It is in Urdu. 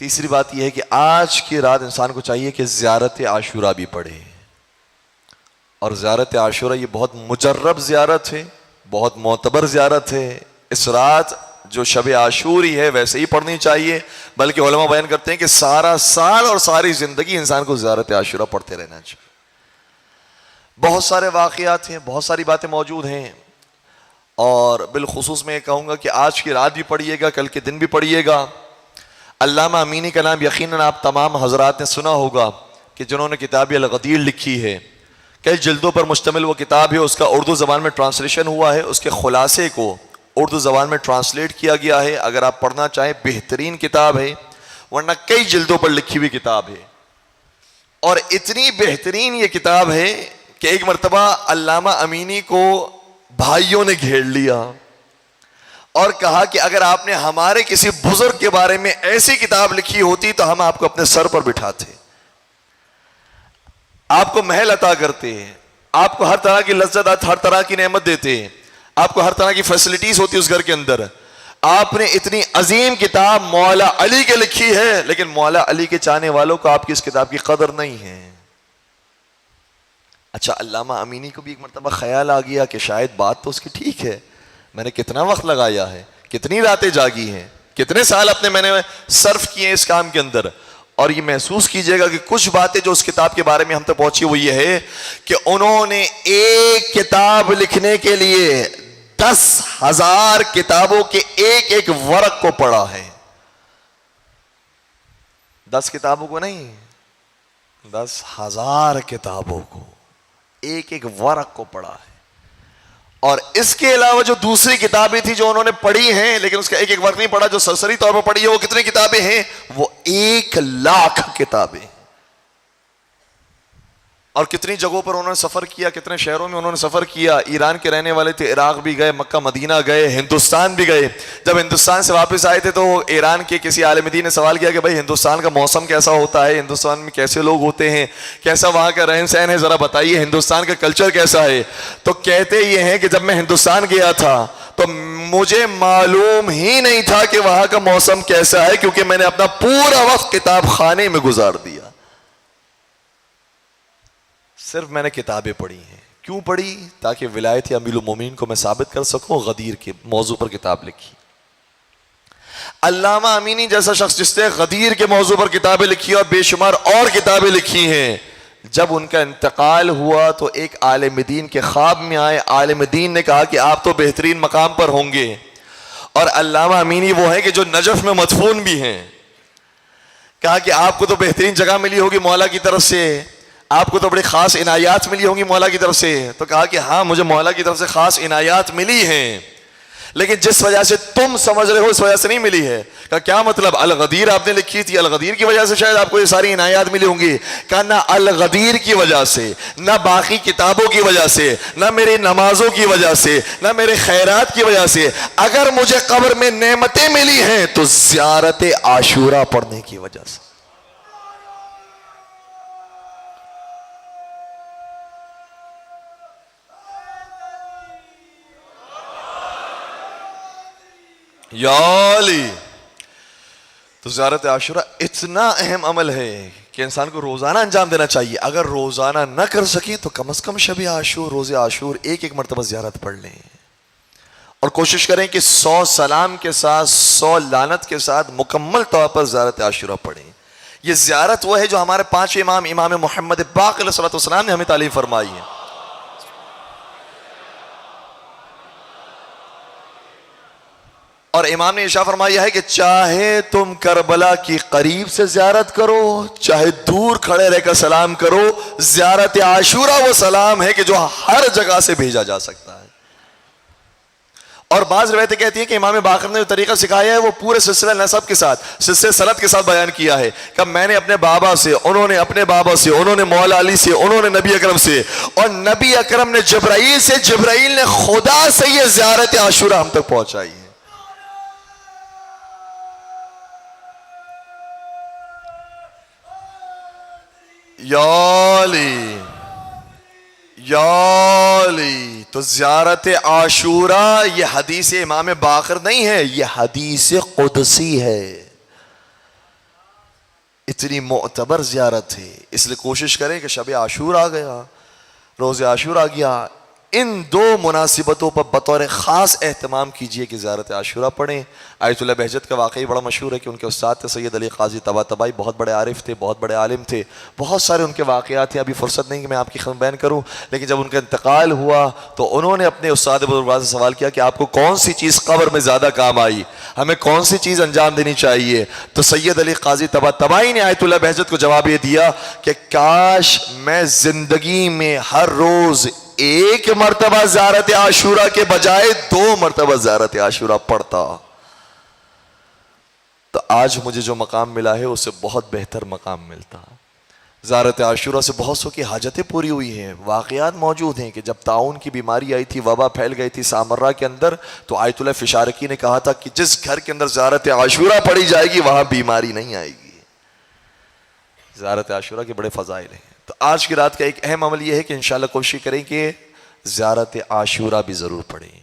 تیسری بات یہ ہے کہ آج کی رات انسان کو چاہیے کہ زیارت عاشورہ بھی پڑھے. اور زیارت عاشورہ یہ بہت مجرب زیارت ہے, بہت معتبر زیارت ہے. اس رات جو شب عاشوری ہے ویسے ہی پڑھنی چاہیے, بلکہ علماء بیان کرتے ہیں کہ سارا سال اور ساری زندگی انسان کو زیارت عاشورہ پڑھتے رہنا چاہیے. بہت سارے واقعات ہیں, بہت ساری باتیں موجود ہیں, اور بالخصوص میں یہ کہوں گا کہ آج کی رات بھی پڑھیے گا, کل کے دن بھی پڑھیے گا. علامہ امینی کا نام یقیناً آپ تمام حضرات نے سنا ہوگا کہ جنہوں نے کتاب الغدیر لکھی ہے, کئی جلدوں پر مشتمل وہ کتاب ہے. اس کا اردو زبان میں ٹرانسلیشن ہوا ہے, اس کے خلاصے کو اردو زبان میں ٹرانسلیٹ کیا گیا ہے. اگر آپ پڑھنا چاہیں بہترین کتاب ہے, ورنہ کئی جلدوں پر لکھی ہوئی کتاب ہے. اور اتنی بہترین یہ کتاب ہے کہ ایک مرتبہ علامہ امینی کو بھائیوں نے گھیر لیا اور کہا کہ اگر آپ نے ہمارے کسی بزرگ کے بارے میں ایسی کتاب لکھی ہوتی تو ہم آپ کو اپنے سر پر بٹھاتے, آپ کو محل عطا کرتے, آپ کو ہر طرح کی لذت, ہر طرح کی نعمت دیتے, آپ کو ہر طرح کی فیسلٹیز ہوتی اس گھر کے اندر. آپ نے اتنی عظیم کتاب مولا علی کے لکھی ہے, لیکن مولا علی کے چاہنے والوں کو آپ کی اس کتاب کی قدر نہیں ہے. اچھا, علامہ امینی کو بھی ایک مرتبہ خیال آ گیا کہ شاید بات تو اس کی ٹھیک ہے, میں نے کتنا وقت لگایا ہے, کتنی راتیں جاگی ہیں, کتنے سال میں نے صرف کیے ہیں اس کام کے اندر. اور یہ محسوس کیجئے گا کہ کچھ باتیں جو اس کتاب کے بارے میں ہم تک پہنچی وہ یہ ہے کہ انہوں نے ایک کتاب لکھنے کے لیے 10,000 کتابوں کے ایک ایک ورق کو پڑھا ہے. 10 کتابوں کو نہیں, 10,000 کتابوں کو ایک ایک ورق کو پڑھا ہے. اور اس کے علاوہ جو دوسری کتابیں تھی جو انہوں نے پڑھی ہیں لیکن اس کا ایک ایک ورق نہیں پڑھا, جو سرسری طور پر پڑھی ہے, وہ کتنی کتابیں ہیں؟ وہ 1,00,000 کتابیں. اور کتنی جگہوں پر انہوں نے سفر کیا, کتنے شہروں میں انہوں نے سفر کیا. ایران کے رہنے والے تھے, عراق بھی گئے, مکہ مدینہ گئے, ہندوستان بھی گئے. جب ہندوستان سے واپس آئے تھے تو ایران کے کسی عالم دین نے سوال کیا کہ بھائی ہندوستان کا موسم کیسا ہوتا ہے, ہندوستان میں کیسے لوگ ہوتے ہیں, کیسا وہاں کا رہن سہن ہے, ذرا بتائیے ہندوستان کا کلچر کیسا ہے. تو کہتے یہ ہیں کہ جب میں ہندوستان گیا تھا تو مجھے معلوم ہی نہیں تھا کہ وہاں کا موسم کیسا ہے, کیونکہ میں نے اپنا پورا وقت کتاب خانے میں گزار دیا. صرف میں نے کتابیں پڑھی ہیں. کیوں پڑھی؟ تاکہ ولایت امیر المومنین کو میں ثابت کر سکوں. غدیر کے موضوع پر کتاب لکھی. علامہ امینی جیسا شخص جس نے غدیر کے موضوع پر کتابیں لکھی اور بے شمار اور کتابیں لکھی ہیں, جب ان کا انتقال ہوا تو ایک عالم دین کے خواب میں آئے. عالم دین نے کہا کہ آپ تو بہترین مقام پر ہوں گے, اور علامہ امینی وہ ہے کہ جو نجف میں مدفون بھی ہیں. کہا کہ آپ کو تو بہترین جگہ ملی ہوگی مولا کی طرف سے, آپ کو تو بڑی خاص عنایات ملی ہوں گی مولا کی طرف سے. تو کہا کہ ہاں مجھے مولا کی طرف سے خاص عنایات ملی ہیں, لیکن جس وجہ سے تم سمجھ رہے ہو اس وجہ سے نہیں ملی ہے. کہا کیا مطلب؟ الغدیر آپ نے لکھی تھی, الغدیر کی وجہ سے شاید آپ کو یہ ساری عنایات ملی ہوں گی. کہا نہ الغدیر کی وجہ سے, نہ باقی کتابوں کی وجہ سے, نہ میری نمازوں کی وجہ سے, نہ میرے خیرات کی وجہ سے. اگر مجھے قبر میں نعمتیں ملی ہیں تو زیارت عاشورہ پڑھنے کی وجہ سے. یا علی. تو زیارت عاشورہ اتنا اہم عمل ہے کہ انسان کو روزانہ انجام دینا چاہیے. اگر روزانہ نہ کر سکیں تو کم از کم شب عاشور, روز عاشور ایک ایک مرتبہ زیارت پڑھ لیں, اور کوشش کریں کہ 100 سلام کے ساتھ 100 لعنت کے ساتھ مکمل طور پر زیارت عاشورہ پڑھیں. یہ زیارت وہ ہے جو ہمارے 5 امام, امام محمد باقر علیہ السلام نے ہمیں تعلیم فرمائی ہے. اور امام نے ارشاد فرمایا ہے کہ چاہے تم کربلا کی قریب سے زیارت کرو, چاہے دور کھڑے رہ کر سلام کرو, زیارت عاشورہ وہ سلام ہے کہ جو ہر جگہ سے بھیجا جا سکتا ہے. اور بعض روایتیں کہتی ہیں کہ امام باقر نے جو طریقہ سکھایا ہے وہ پورے سلسلہ نسب کے ساتھ, سلسلہ سند کے ساتھ بیان کیا ہے کہ میں نے اپنے بابا سے, انہوں نے اپنے بابا سے, انہوں نے مولا علی سے, انہوں نے نبی اکرم سے, اور نبی اکرم نے جبرائیل سے, جبرائیل نے خدا سے یہ زیارت عاشورہ ہم تک پہنچائی ہے. یا علی, یا علی. تو زیارت عاشورہ یہ حدیث امام باقر نہیں ہے, یہ حدیث قدسی ہے. اتنی معتبر زیارت ہے، اس لیے کوشش کریں کہ شب عاشورہ آ گیا، روز عاشورہ آ گیا، ان دو مناسبتوں پر بطور خاص اہتمام کیجئے کہ زیارت عاشورہ پڑھیں۔ آیت اللہ بہجت کا واقعی بڑا مشہور ہے کہ ان کے استاد تھے سید علی قاضی طباطبائی، بہت بڑے عارف تھے، بہت بڑے عالم تھے، بہت سارے ان کے واقعات ہیں، ابھی فرصت نہیں کہ میں آپ کی خدمت بیان کروں، لیکن جب ان کا انتقال ہوا تو انہوں نے اپنے استاد بزرگوار سے سوال کیا کہ آپ کو کون سی چیز قبر میں زیادہ کام آئی، ہمیں کون سی چیز انجام دینی چاہیے؟ تو سید علی قاضی طباطبائی نے آیت اللہ بہجت کو جواب یہ دیا کہ کاش میں زندگی میں ہر روز ایک مرتبہ زیارت عاشورہ کے بجائے 2 مرتبہ زیارت عاشورہ پڑھتا، تو آج مجھے جو مقام ملا ہے اس سے بہت بہتر مقام ملتا۔ زیارت عاشورہ سے بہت سو کی حاجتیں پوری ہوئی ہیں، واقعات موجود ہیں کہ جب طاعون کی بیماری آئی تھی، وبا پھیل گئی تھی سامرہ کے اندر، تو آیت اللہ فشارقی نے کہا تھا کہ جس گھر کے اندر زیارت عاشورہ پڑھی جائے گی وہاں بیماری نہیں آئے گی۔ زیارت عاشورہ کے بڑے فضائل ہیں۔ تو آج کی رات کا ایک اہم عمل یہ ہے کہ انشاءاللہ کوشش کریں کہ زیارت عاشورہ بھی ضرور پڑھیں۔